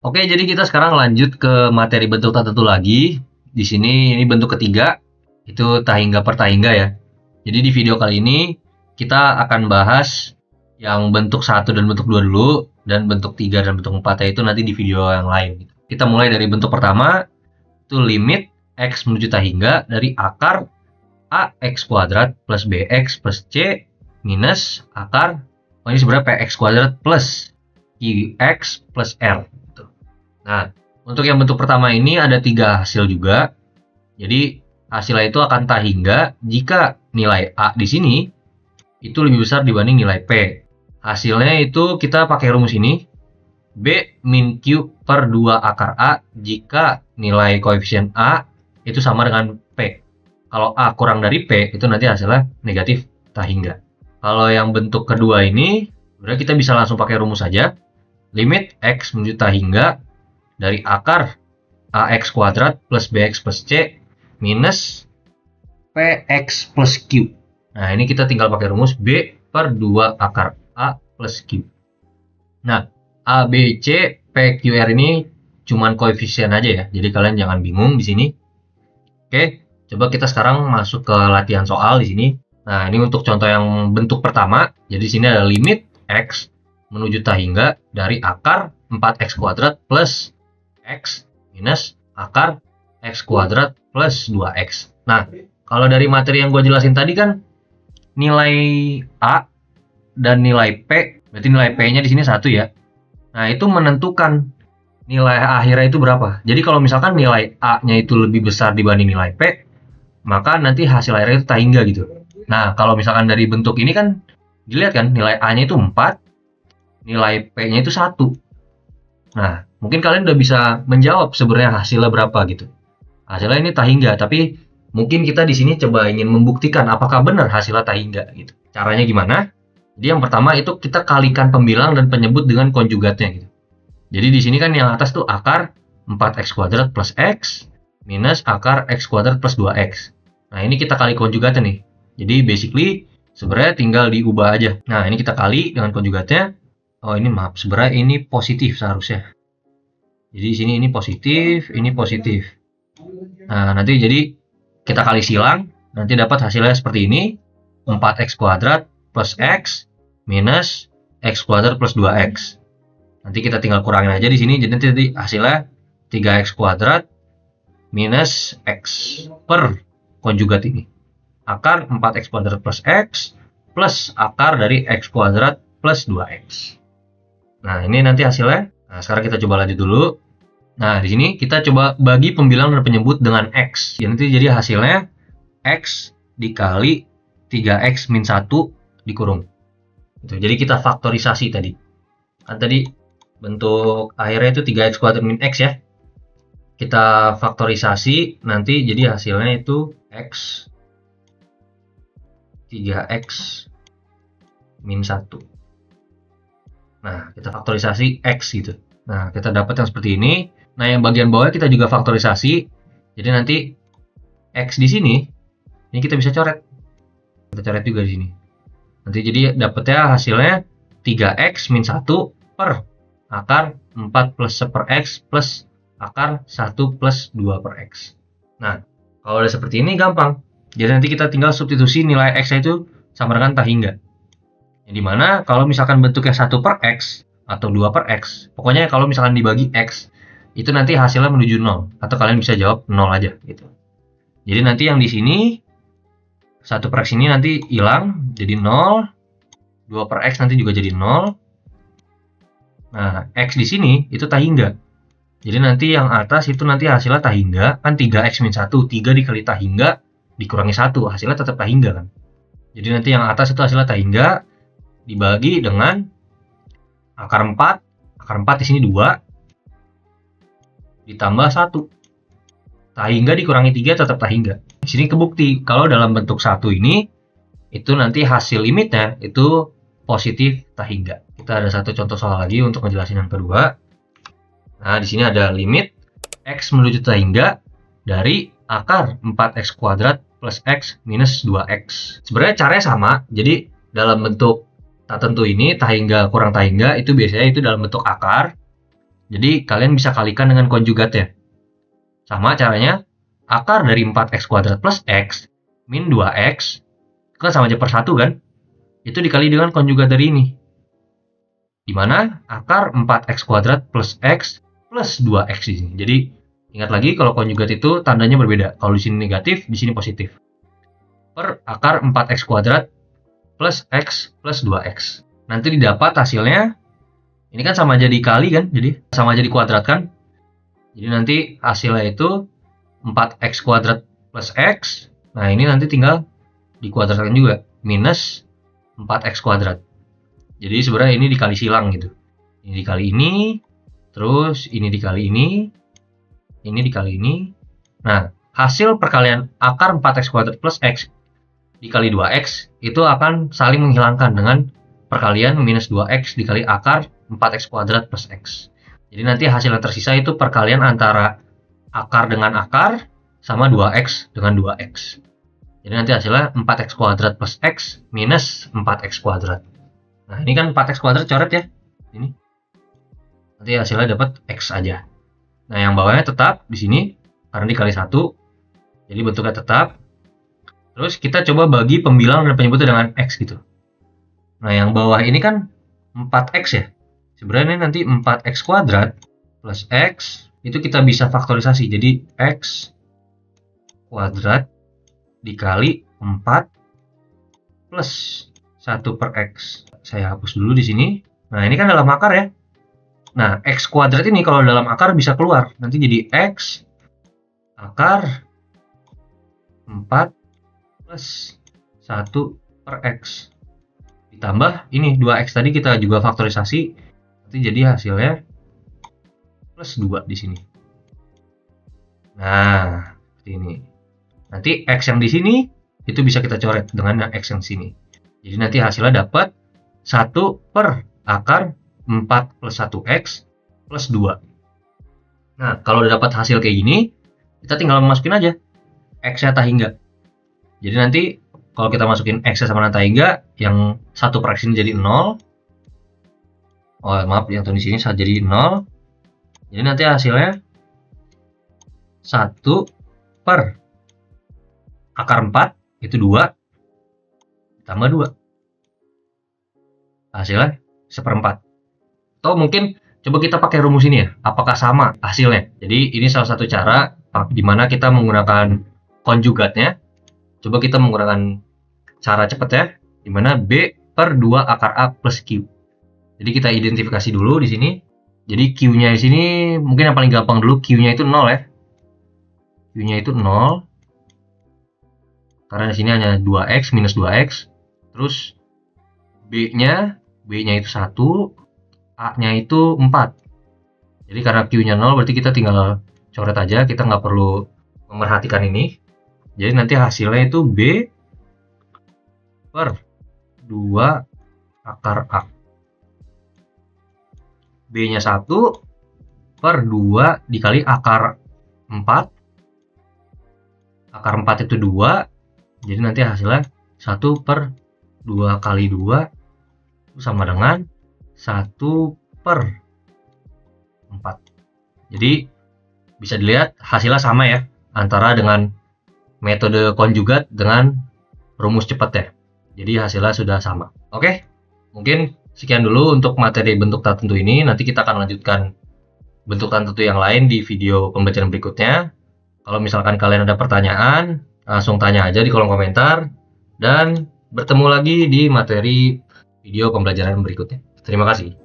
Oke, jadi kita sekarang lanjut ke materi bentuk tak tentu lagi. Di sini ini bentuk ketiga, itu tahingga per tahingga ya. Jadi di video kali ini kita akan bahas yang bentuk 1 dan bentuk 2 dulu, dan bentuk 3 dan bentuk 4 itu nanti di video yang lain. Kita mulai dari bentuk pertama, itu limit x menuju tahingga dari akar ax kuadrat plus bx plus c minus akar, ini sebenarnya px kuadrat plus qx plus r. Nah, untuk yang bentuk pertama ini ada 3 hasil juga. Jadi hasilnya itu akan tahingga jika nilai A di sini itu lebih besar dibanding nilai P. Hasilnya itu kita pakai rumus ini. B min Q per 2 akar A jika nilai koefisien A itu sama dengan P. Kalau A kurang dari P, itu nanti hasilnya negatif tahingga. Kalau yang bentuk kedua ini, sebenarnya kita bisa langsung pakai rumus saja. Limit X menuju tahingga dari akar ax kuadrat plus bx plus c minus px plus q. Nah, ini kita tinggal pakai rumus b per 2 akar a plus q. Nah, a, b, c, p, q, r ini cuman koefisien aja ya. Jadi kalian jangan bingung di sini. Oke, coba kita sekarang masuk ke latihan soal di sini. Nah, ini untuk contoh yang bentuk pertama. Jadi di sini ada limit x menuju tahingga dari akar 4x kuadrat plus x minus akar x kuadrat plus 2x. Nah, kalau dari materi yang gue jelasin tadi kan nilai A dan nilai P, berarti nilai P-nya di sini 1 ya. Nah, itu menentukan nilai akhirnya itu berapa. Jadi kalau misalkan nilai A-nya itu lebih besar dibanding nilai P, maka nanti hasil akhirnya itu tahingga gitu. Nah, kalau misalkan dari bentuk ini kan dilihat kan nilai A-nya itu 4, nilai P-nya itu 1. Nah, mungkin kalian udah bisa menjawab sebenarnya hasilnya berapa gitu. Hasilnya ini tahingga, tapi mungkin kita di sini coba ingin membuktikan apakah benar hasilnya tahingga gitu. Caranya gimana? Jadi yang pertama itu kita kalikan pembilang dan penyebut dengan konjugatnya gitu. Jadi di sini kan yang atas tuh akar 4x kuadrat plus x minus akar x kuadrat plus 2x. Nah, ini kita kali konjugatnya nih. Jadi basically sebenarnya tinggal diubah aja. Nah, ini kita kali dengan konjugatnya. Oh, ini maaf, sebenarnya ini positif seharusnya. Jadi di sini ini positif, ini positif. Nah, nanti jadi kita kali silang, nanti dapat hasilnya seperti ini. 4x kuadrat plus x minus x kuadrat plus 2x. Nanti kita tinggal kurangin aja di sini, jadi nanti hasilnya 3x kuadrat minus x per konjugat ini. Akar 4x kuadrat plus x plus akar dari x kuadrat plus 2x. Nah, ini nanti hasilnya. Nah, sekarang kita coba lanjut dulu. Nah, di sini kita coba bagi pembilang dan penyebut dengan x. Ya, nanti jadi hasilnya x dikali 3x min 1 dikurung. Gitu. Jadi kita faktorisasi tadi. Kan tadi bentuk akhirnya itu 3x kuadrat min x ya. Kita faktorisasi, nanti jadi hasilnya itu x 3x min 1. Nah, kita faktorisasi x gitu. Nah, kita dapat yang seperti ini. Nah, yang bagian bawah kita juga faktorisasi. Jadi nanti x di sini, ini kita bisa coret. Kita coret juga di sini. Nanti jadi dapatnya hasilnya 3x min 1 per akar 4 plus 1 per x plus akar 1 plus 2 per x. Nah, kalau udah seperti ini gampang. Jadi nanti kita tinggal substitusi nilai x itu sama dengan tahingga. Yang dimana kalau misalkan bentuknya 1 per x atau 2 per x, pokoknya kalau misalkan dibagi x, itu nanti hasilnya menuju 0. Atau kalian bisa jawab 0 aja gitu. Jadi nanti yang di sini 1 per x ini nanti hilang jadi 0, 2 per x nanti juga jadi 0. Nah, x di sini itu tahingga. Jadi nanti yang atas itu nanti hasilnya tahingga, kan 3x min 1, 3 dikali tahingga dikurangi 1, hasilnya tetap tahingga kan. Jadi nanti yang atas itu hasilnya tahingga dibagi dengan akar 4. Akar 4 di sini 2 ditambah 1. Tahingga dikurangi 3 tetap tahingga. Di sini kebukti kalau dalam bentuk 1 ini itu nanti hasil limitnya itu positif tahingga. Kita ada satu contoh soal lagi untuk ngejelasin yang kedua. Nah, di sini ada limit x menuju tahingga dari akar 4x kuadrat plus x minus 2x. Sebenarnya caranya sama. Jadi dalam bentuk tak tentu ini tahingga kurang tahingga itu biasanya itu dalam bentuk akar. Jadi kalian bisa kalikan dengan konjugatnya. Sama caranya, akar dari 4x kuadrat plus x min 2x, kan sama aja per 1 kan? Itu dikali dengan konjugat dari ini. Dimana akar 4x kuadrat plus x plus 2x di sini. Jadi ingat lagi kalau konjugat itu tandanya berbeda. Kalau di sini negatif, di sini positif. Per akar 4x kuadrat plus x plus 2x. Nanti didapat hasilnya, ini kan sama aja dikali kan, jadi sama aja dikuadratkan. Jadi nanti hasilnya itu 4x kuadrat plus x. Nah ini nanti tinggal dikuadratkan juga, minus 4x kuadrat. Jadi sebenarnya ini dikali silang gitu. Ini dikali ini, terus ini dikali ini dikali ini. Nah, hasil perkalian akar 4x kuadrat plus x dikali 2x itu akan saling menghilangkan dengan perkalian minus 2x dikali akar 4x kuadrat plus x. Jadi nanti hasil yang tersisa itu perkalian antara akar dengan akar sama 2x dengan 2x. Jadi nanti hasilnya 4x kuadrat plus x minus 4x kuadrat. Nah ini kan 4x kuadrat coret ya. Ini. Nanti hasilnya dapat x aja. Nah yang bawahnya tetap di sini karena dikali 1. Jadi bentuknya tetap. Terus kita coba bagi pembilang dan penyebutnya dengan x gitu. Nah yang bawah ini kan 4x ya. Sebenarnya nanti 4x kuadrat plus x itu kita bisa faktorisasi. Jadi x kuadrat dikali 4 plus 1 per x. Saya hapus dulu di sini. Nah ini kan dalam akar ya. Nah x kuadrat ini kalau dalam akar bisa keluar. Nanti jadi x akar 4 plus 1 per x. Ditambah ini 2x tadi kita juga faktorisasi. Nanti jadi hasilnya plus 2 di sini. Nah, seperti ini. Nanti x yang di sini itu bisa kita coret dengan yang x yang sini. Jadi nanti hasilnya dapat 1 per akar 4 plus 1x plus 2. Nah, kalau udah dapat hasil kayak gini, kita tinggal masukin aja x-nya entah hingga. Jadi nanti kalau kita masukin x-nya sama entah hingga, yang 1 per x ini jadi 0. Oh, maaf, yang di sini jadi 0. Jadi nanti hasilnya 1 per akar 4 itu 2 tambah 2. Hasilnya 1/4. Atau mungkin coba kita pakai rumus ini ya. Apakah sama hasilnya? Jadi ini salah satu cara di mana kita menggunakan konjugatnya. Coba kita menggunakan cara cepat ya. Di mana B per 2 akar A plus Q. Jadi kita identifikasi dulu di sini. Jadi Q-nya di sini mungkin yang paling gampang dulu, Q-nya itu 0 ya. Q-nya itu 0. Karena di sini hanya 2x minus 2x. Terus B-nya itu 1, A-nya itu 4. Jadi karena Q-nya 0 berarti kita tinggal coret aja, kita nggak perlu memerhatikan ini. Jadi nanti hasilnya itu B per 2 akar A. B-nya 1 per 2 dikali akar 4. Akar 4 itu 2. Jadi nanti hasilnya 1 per 2 kali 2 sama dengan 1 per 4. Jadi bisa dilihat hasilnya sama ya. Antara dengan metode konjugat dengan rumus cepat ya. Jadi hasilnya sudah sama. Oke, mungkin sekian dulu untuk materi bentuk tak tentu ini. Nanti kita akan lanjutkan bentuk tak tentu yang lain di video pembelajaran berikutnya. Kalau misalkan kalian ada pertanyaan, langsung tanya aja di kolom komentar. Dan bertemu lagi di materi video pembelajaran berikutnya. Terima kasih.